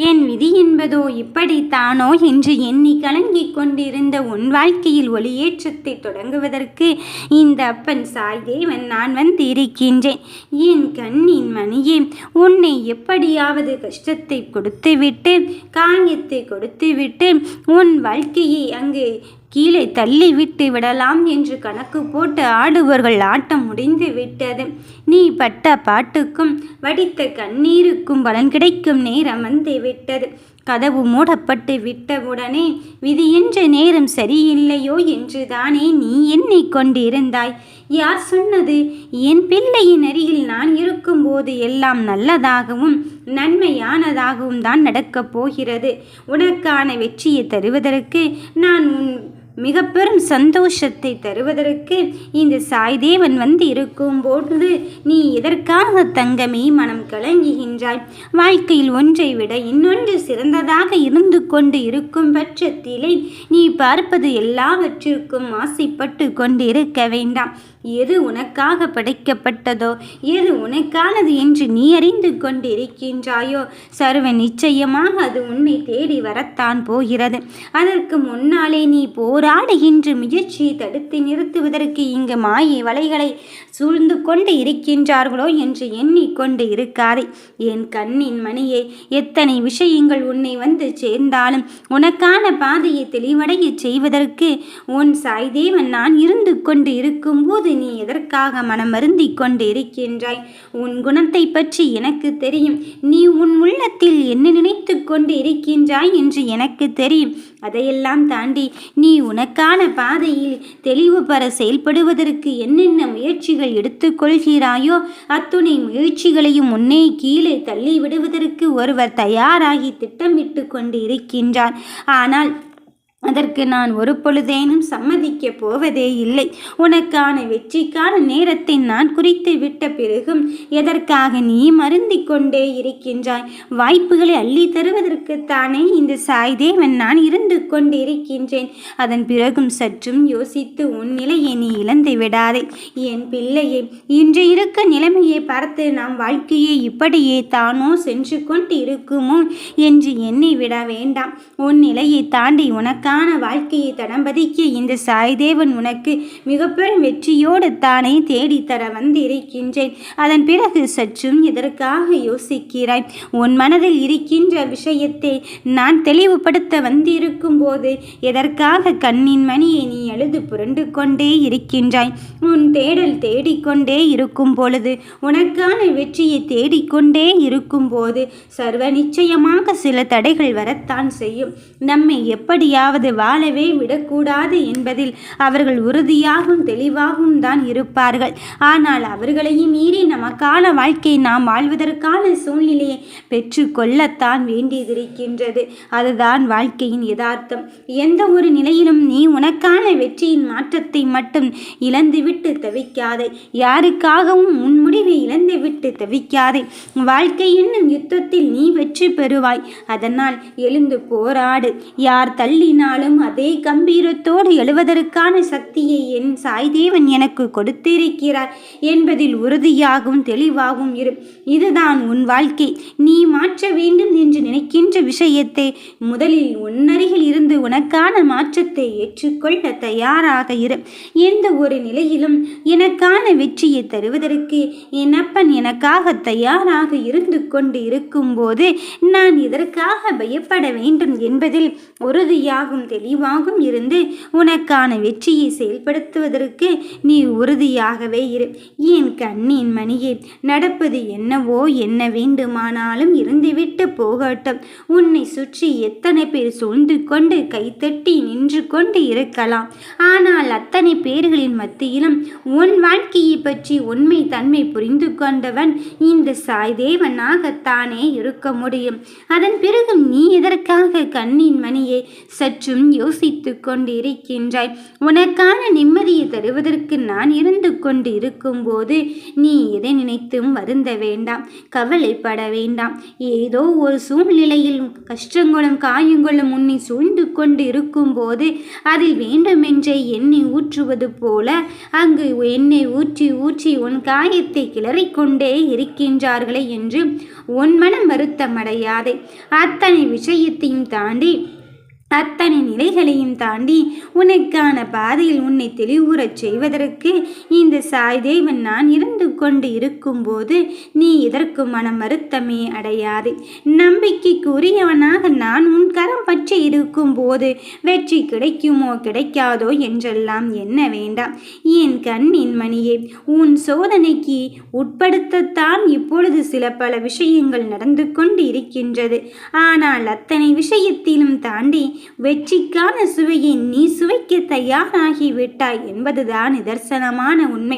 என் விதி என்பதோ இப்படித்தானோ என்று எண்ணி கலங்கிக் கொண்டிருந்த உன் வாழ்க்கையில் ஒளியேற்றத்தை தொடங்குவதற்கு இந்த அப்பன் சாய்தேவன் நான் வந்திருக்கின்றேன். என் கண்ணின் மணியே, உன்னை எப்படியாவது கஷ்டத்தை கொடுத்துவிட்டு, காயத்தை கொடுத்துவிட்டு, உன் வாழ்க்கையை அங்கு கீழே தள்ளிவிட்டு விடலாம் என்று கணக்கு போட்டு ஆடுவர்கள் ஆட்டம் முடிந்து விட்டது. நீ பட்ட பாட்டுக்கும் வடித்த கண்ணீருக்கும் பலன் கிடைக்கும் நேரம் வந்து விட்டது. கதவு மூடப்பட்டு விட்டவுடனே விதி என்ற நேரம் சரியில்லையோ என்று தானே நீ எண்ணிக்கொண்டிருந்தாய். யார் சொன்னது? என் பிள்ளையின் அருகில் நான் இருக்கும்போது எல்லாம் நல்லதாகவும் நன்மையானதாகவும் தான் நடக்கப் போகிறது. உனக்கான வெற்றியை தருவதற்கு, நான் உன் மிக பெரும் சந்தோஷத்தை தருவதற்கு இந்த சாய்தேவன் வந்து இருக்கும்போது நீ எதற்காக தங்கமே மனம் கலங்குகின்றாய்? வாழ்க்கையில் ஒன்றை விட இன்னொன்று சிறந்ததாக இருந்து கொண்டு இருக்கும் பட்சத்திலே நீ பார்ப்பது எல்லாவற்றிற்கும் ஆசைப்பட்டு கொண்டு இருக்க வேண்டாம். எது உனக்காக படைக்கப்பட்டதோ, எது உனக்கானது என்று நீ அறிந்து கொண்டிருக்கின்றாயோ, சர்வ நிச்சயமாக அது உன்னை தேடி வரத்தான் போகிறது. அதற்கு முன்னாலே நீ போராடுகின்ற முயற்சியை தடுத்து நிறுத்துவதற்கு இங்கு மாயை வலைகளை சூழ்ந்து கொண்டு இருக்கின்றார்களோ என்று எண்ணிக்கொண்டு இருக்காதே. என் கண்ணின் மணியே, எத்தனை விஷயங்கள் உன்னை வந்து சேர்ந்தாலும் உனக்கான பாதையை தெளிவடைய செய்வதற்கு உன் சாய்தேவன் நான் இருந்து கொண்டு இருக்கும்போது நீ எதற்காக மனம் வருந்தி கொண்டு இருக்கின்றாய்? உன் குணத்தை பற்றி எனக்கு தெரியும். நீ உன் உள்ளத்தில் என்ன நினைத்து கொண்டு இருக்கின்றாய் என்று எனக்கு தெரியும். அதையெல்லாம் தாண்டி நீ உனக்கான பாதையில் தெளிவு பெற செயல்படுவதற்கு என்னென்ன முயற்சிகள் எடுத்துக்கொள்கிறாயோ அத்துணை முயற்சிகளையும் முன்னே கீழே தள்ளி விடுவதற்கு ஒருவர் தயாராகி திட்டமிட்டு கொண்டு இருக்கின்றார். ஆனால் அதற்கு நான் ஒரு பொழுதேனும் சம்மதிக்கப் போவதே இல்லை. உனக்கான வெற்றிக்கான நேரத்தை நான் குறித்து விட்ட பிறகும் எதற்காக நீ மருந்தி கொண்டே இருக்கின்றாய்? வாய்ப்புகளை அள்ளி தருவதற்குத்தானே இந்த சாய்தேவன் நான் இருந்து கொண்டு இருக்கின்றேன். அதன் பிறகும் சற்றும் யோசித்து உன் நிலையை நீ இழந்து விடாதே. என் பிள்ளையே, இன்று இருக்க நிலைமையை பார்த்து நாம் வாழ்க்கையை இப்படியே தானோ சென்று கொண்டு இருக்குமோ என்று எண்ணி விட வேண்டாம். உன் நிலையை தாண்டி உனக்கு வாழ்க்கையை தடம்பதிக்க இந்த சாய்தேவன் உனக்கு மிக பெரும் வெற்றியோடு தானே தேடித்தர வந்திருக்கின்றேன். அதன் பிறகு சற்றும் எதற்காக யோசிக்கிறாய்? உன் மனதில் இருக்கின்ற விஷயத்தை நான் தெளிவுபடுத்த வந்திருக்கும் போது எதற்காக கண்ணின் மணியை நீ அழுது புரண்டு கொண்டே இருக்கின்றாய்? உன் தேடல் தேடிக்கொண்டே இருக்கும் பொழுது, உனக்கான வெற்றியை தேடிக்கொண்டே இருக்கும் போது சர்வ நிச்சயமாக சில தடைகள் வரத்தான் செய்யும். நம்மை எப்படியாவது வாழவே விடக்கூடாது என்பதில் அவர்கள் உறுதியாகவும் தெளிவாகவும் தான் இருப்பார்கள். ஆனால் அவர்களையும் மீறி நமக்கான வாழ்க்கை நாம் வாழ்வதற்கான சூழ்நிலையை பெற்று கொள்ளத்தான் வேண்டியதிருக்கின்றது. அதுதான் வாழ்க்கையின் யதார்த்தம். எந்த ஒரு நிலையிலும் நீ உனக்கான வெற்றியின் மாற்றத்தை மட்டும் இழந்துவிட்டு தவிக்காதே. யாருக்காகவும் உன் முடிவை இழந்துவிட்டு தவிக்காதே. வாழ்க்கை என்னும் யுத்தத்தில் நீ வெற்றி பெறுவாய். அதனால் எழுந்து போராடு. யார் தள்ளினாலும் அதே கம்பீரத்தோடு எழுவதற்கான சக்தியை என் சாய்தேவன் எனக்கு கொடுத்திருக்கிறார் என்பதில் உறுதியாகவும் தெளிவாகவும் இரு. இதுதான் உன் வாழ்க்கை. நீ மாற்ற வேண்டும் என்று நினைக்கின்ற விஷயத்தை முதலில் உன்னருகில் இருந்து உனக்கான மாற்றத்தை ஏற்றுக்கொள்ள தயாராக இரு. எந்த ஒரு நிலையிலும் எனக்கான வெற்றியை தருவதற்கு என் அப்பன் எனக்காக தயாராக இருந்து கொண்டு இருக்கும் போது நான் இதற்காக பயப்பட வேண்டும் என்பதில் உறுதியாகும் தெளிவாகவும் இருந்து உனக்கான வெற்றியை செயல்படுத்துவதற்கு நீ உறுதியாகவே இரு. என் கண்ணின் மணியே, நடப்பது என்னவோ என்ன வேண்டுமானாலும் இருந்துவிட்டு போகட்டும். உன்னை சுற்றி எத்தனை பேர் சூழ்ந்து கொண்டு கைத்தட்டி நின்று கொண்டு இருக்கலாம். ஆனால் அத்தனை பேர்களின் மத்தியிலும் உன் வாழ்க்கையை பற்றி உண்மை தன்மை புரிந்து கொண்டவன் இந்த சாய்தேவனாகத்தானே இருக்க முடியும். அதன் பிறகு நீ எதற்காக கண்ணின் மணியை சற்று சற்றும் யோசித்து கொண்டு இருக்கின்றாய். உனக்கான நிம்மதியை தருவதற்கு நான் இருந்து கொண்டு இருக்கும்போது நீ எதை நினைத்தும் வருந்த வேண்டாம், கவலைப்பட வேண்டாம். ஏதோ ஒரு சூழ்நிலையில் கஷ்டங்களும் காயங்களும் உன்னை சூழ்ந்து கொண்டு இருக்கும்போது அதில் வேண்டுமென்றே எண்ணெய் ஊற்றுவது போல அங்கு எண்ணெய் ஊற்றி ஊற்றி உன் காயத்தை கிளறிக்கொண்டே இருக்கின்றார்களே என்று உன் மனம் வருத்தமடையாதே. அத்தனை விஷயத்தையும் தாண்டி அத்தனை நிலைகளையும் தாண்டி உனக்கான பாதையில் உன்னை தெளிவுறச் செய்வதற்கு இந்த சாய்தேவன் நான் இருந்து கொண்டு இருக்கும்போது நீ இதற்கு மனம் வருத்தமே அடையாதே. நம்பிக்கைக்கு உரியவனாக நான் உன் கரம் பற்றி இருக்கும்போது வெற்றி கிடைக்குமோ கிடைக்காதோ என்றெல்லாம் எண்ண வேண்டாம். என் கண்ணின் மணியே, உன் சோதனைக்கு உட்படுத்தத்தான் இப்பொழுது சில பல விஷயங்கள் நடந்து கொண்டு இருக்கின்றது. ஆனால் அத்தனை விஷயத்திலும் தாண்டி வெற்றிக்கான சுவையை நீ சுவைக்க தயாராகிவிட்டாய் என்பதுதான் நிதர்சனமான உண்மை.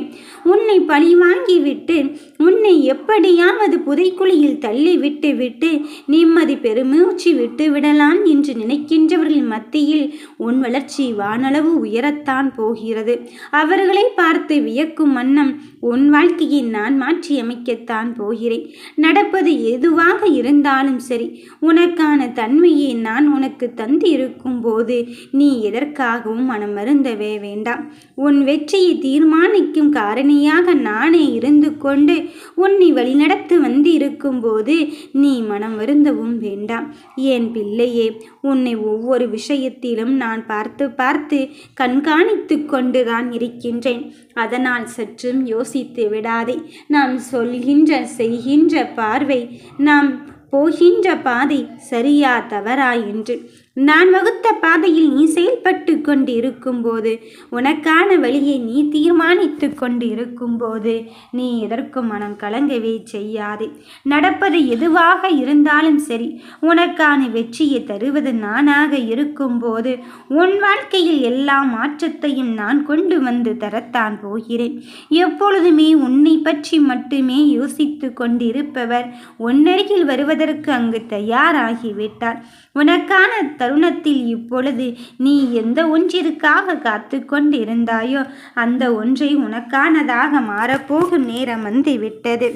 உன்னை பழிவாங்கிவிட்டு உன்னை எப்படியாவது புதைக்குழியில் தள்ளி விட்டு நிம்மதி பெருமூச்சு விட்டு விடலாம் என்று நினைக்கின்றவர்கள் மத்தியில் உன் வளர்ச்சி வானளவு உயரத்தான் போகிறது. அவர்களை பார்த்து வியக்கும் வண்ணம் உன் வாழ்க்கையை நான் மாற்றி அமைக்கத்தான் போகிறேன். நடப்பது எதுவாக இருந்தாலும் சரி, உனக்கான தன்மையை நான் உனக்கு தந்து இருக்கும்போது நீ எதற்காகவும் மனம் வருந்தவே வேண்டாம். உன் வெற்றியை தீர்மானிக்கும் காரணியாக நானே இருந்து கொண்டு உன்னை வழிநடத்து வந்து இருக்கும்போது நீ மனம் வருந்தவும் வேண்டாம். என் பிள்ளையே, உன்னை ஒவ்வொரு விஷயத்திலும் நான் பார்த்து பார்த்து கண்காணித்து கொண்டுதான் இருக்கின்றேன். அதனால் சற்றும் யோசித்து விடாதே. நாம் சொல்கின்ற செய்கின்ற பார்வை, நாம் போகின்ற பாதை சரியா தவறா என்று நான் வகுத்த பாதையில் நீ செயல்பட்டு கொண்டு இருக்கும்போது, உனக்கான வழியை நீ தீர்மானித்து கொண்டு இருக்கும்போது நீ எதற்கும் மனம் கலங்கவே செய்யாதே. நடப்பது எதுவாக இருந்தாலும் சரி, உனக்கான வெற்றியை தருவது நானாக இருக்கும்போது உன் வாழ்க்கையில் எல்லா மாற்றத்தையும் நான் கொண்டு வந்து தரத்தான் போகிறேன். எப்பொழுதுமே உன்னை பற்றி மட்டுமே யோசித்து கொண்டிருப்பவர் உன்னருகில் வருவதற்கு அங்கு தயாராகிவிட்டார். உனக்கான தருணத்தில் இப்பொழுது நீ எந்த ஒன்றிற்காக காத்து கொண்டிருந்தாயோ அந்த ஒன்றை உனக்கானதாக மாறப்போகும் நேரம் வந்துவிட்டது.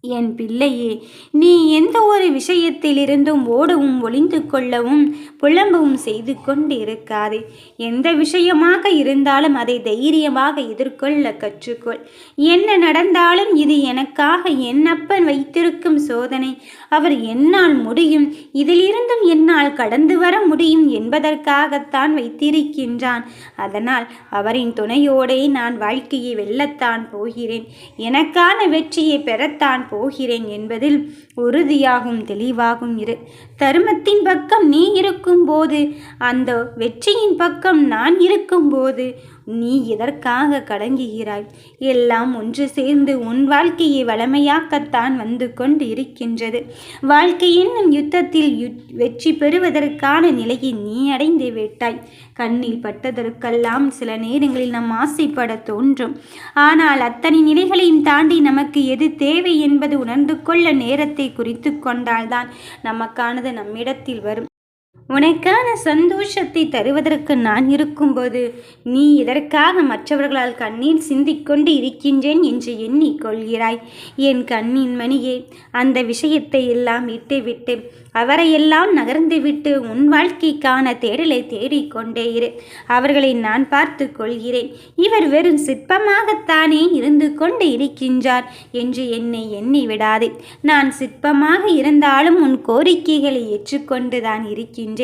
என் பிள்ளையே, நீ எந்த ஒரு விஷயத்திலிருந்தும் ஓடவும் ஒளிந்து கொள்ளவும் புலம்பவும் செய்து கொண்டு இருக்காதே. எந்த விஷயமாக இருந்தாலும் அதை தைரியமாக எதிர்கொள்ள கற்றுக்கொள். என்ன நடந்தாலும் இது எனக்காக என் அப்பன் வைத்திருக்கும் சோதனை. அவர் என்னால் முடியும், இதிலிருந்தும் என்னால் கடந்து வர முடியும் என்பதற்காகத்தான் வைத்திருக்கின்றான். அதனால் அவரின் துணையோடே நான் வாழ்க்கையை வெல்லத்தான் போகிறேன். எனக்கான வெற்றியை பெறத்தான் போகிறேன் என்பதில் உறுதியாகும் தெளிவாகும் இரு. தர்மத்தின் பக்கம் நீ இருக்கும்போது, அந்த வெற்றியின் பக்கம் நான் இருக்கும்போது நீ எதற்காக கலங்குகிறாய்? எல்லாம் ஒன்று சேர்ந்து உன் வாழ்க்கையை வளமையாக்கத்தான் வந்து கொண்டு இருக்கின்றது. வாழ்க்கை என்னும் யுத்தத்தில் வெற்றி பெறுவதற்கான நிலையை நீ அடைந்து விட்டாய். கண்ணில் பட்டதற்கெல்லாம் சில நேரங்களில் நம் ஆசைப்பட தோன்றும். ஆனால் அத்தனை நிலைகளையும் தாண்டி நமக்கு எது தேவை என்பது உணர்ந்து கொள்ள நேரத்தை குறித்து கொண்டால்தான் நமக்கானது நம்மிடத்தில் வரும். உனக்கான சந்தோஷத்தை தருவதற்கு நான் இருக்கும்போது நீ இதற்காக மற்றவர்களால் கண்ணீர் சிந்திக்கொண்டு இருக்கின்றேன் என்று எண்ணிக்கொள்கிறாய். என் கண்ணின் மணியே, அந்த விஷயத்தை எல்லாம் விட்டு அவரையெல்லாம் நகர்ந்துவிட்டு உன் வாழ்க்கைக்கான தேடலை தேடிக்கொண்டே இரு. அவர்களை நான் பார்த்து கொள்கிறேன். இவர் வெறும் சிற்பமாகத்தானே இருந்து கொண்டு இருக்கின்றார் என்று என்னை எண்ணி விடாதே. நான் சிற்பமாக இருந்தாலும் உன் கோரிக்கைகளை ஏற்றுக்கொண்டுதான் இருக்கின்றேன்.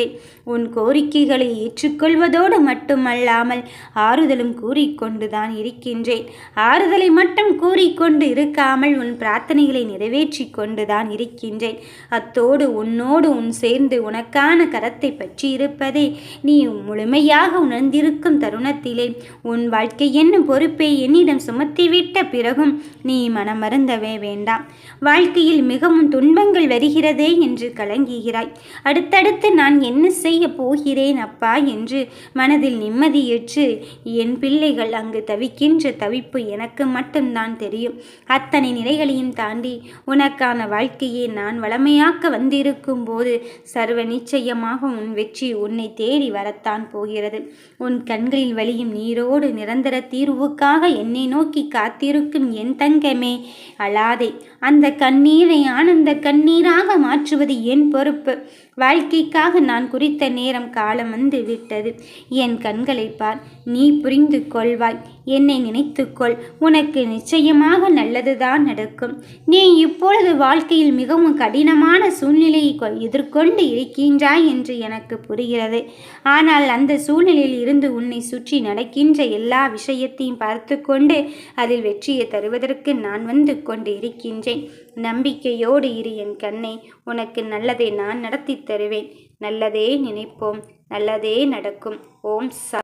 உன் கோரிக்கைகளை ஏற்றுக்கொள்வதோடு மட்டுமல்லாமல் ஆறுதலும் கூறிக்கொண்டுதான் இருக்கின்றேன். ஆறுதலை மட்டும் கூறிக்கொண்டு இருக்காமல் உன் பிரார்த்தனைகளை நிறைவேற்றி கொண்டுதான் இருக்கின்றேன். அத்தோடு உன்னோடு உன் சேர்ந்து உனக்கான கரத்தை பற்றி இருப்பதை நீ முழுமையாக உணர்ந்திருக்கும் தருணத்திலே உன் வாழ்க்கை என்னும் பொறுப்பை என்னிடம் சுமத்திவிட்ட பிறகும் நீ மனமருந்தவே வேண்டாம். வாழ்க்கையில் மிகவும் துன்பங்கள் வருகிறதே என்று கலங்குகிறாய். அடுத்தடுத்து நான் என்ன செய்ய போகிறேன் அப்பா என்று மனதில் நிம்மதியற்று என் பிள்ளைகள் அங்கு தவிக்கின்ற தவிப்பு எனக்கு மட்டும்தான் தெரியும். அத்தனை நிலைகளையும் தாண்டி உனக்கான வாழ்க்கையை நான் வளமையாக்க வந்திருக்கும் இருக்கும்போது சர்வ நிச்சயமாக உன் வெற்றி உன்னை தேடி வரத்தான் போகிறது. உன் கண்களில் வழியும் நீரோடு நிரந்தர தீர்வுக்காக என்னை நோக்கி காத்திருக்கும் என் தங்கமே, அழாதே. அந்த கண்ணீரை ஆனந்த கண்ணீராக மாற்றுவது என் பொறுப்பு. வாழ்க்கைக்காக நான் குறித்த நேரம் காலம் வந்து விட்டது. என் கண்களை பார், நீ புரிந்து கொள்வாய். என்னை நினைத்துக்கொள், உனக்கு நிச்சயமாக நல்லதுதான் நடக்கும். நீ இப்பொழுது வாழ்க்கையில் மிகவும் கடினமான சூழ்நிலையை எதிர்கொண்டு இருக்கின்றாய் என்று எனக்கு புரிகிறது. ஆனால் அந்த சூழ்நிலையில் இருந்து உன்னை சுற்றி நடக்கின்ற எல்லா விஷயத்தையும் பார்த்து கொண்டு அதில் வெற்றியை தருவதற்கு நான் வந்து கொண்டு இருக்கின்றேன். நம்பிக்கையோடு இரு என் கண்ணை. உனக்கு நல்லதை நான் நடத்தி தருவேன். நல்லதே நினைப்போம், நல்லதே நடக்கும். ஓம் சா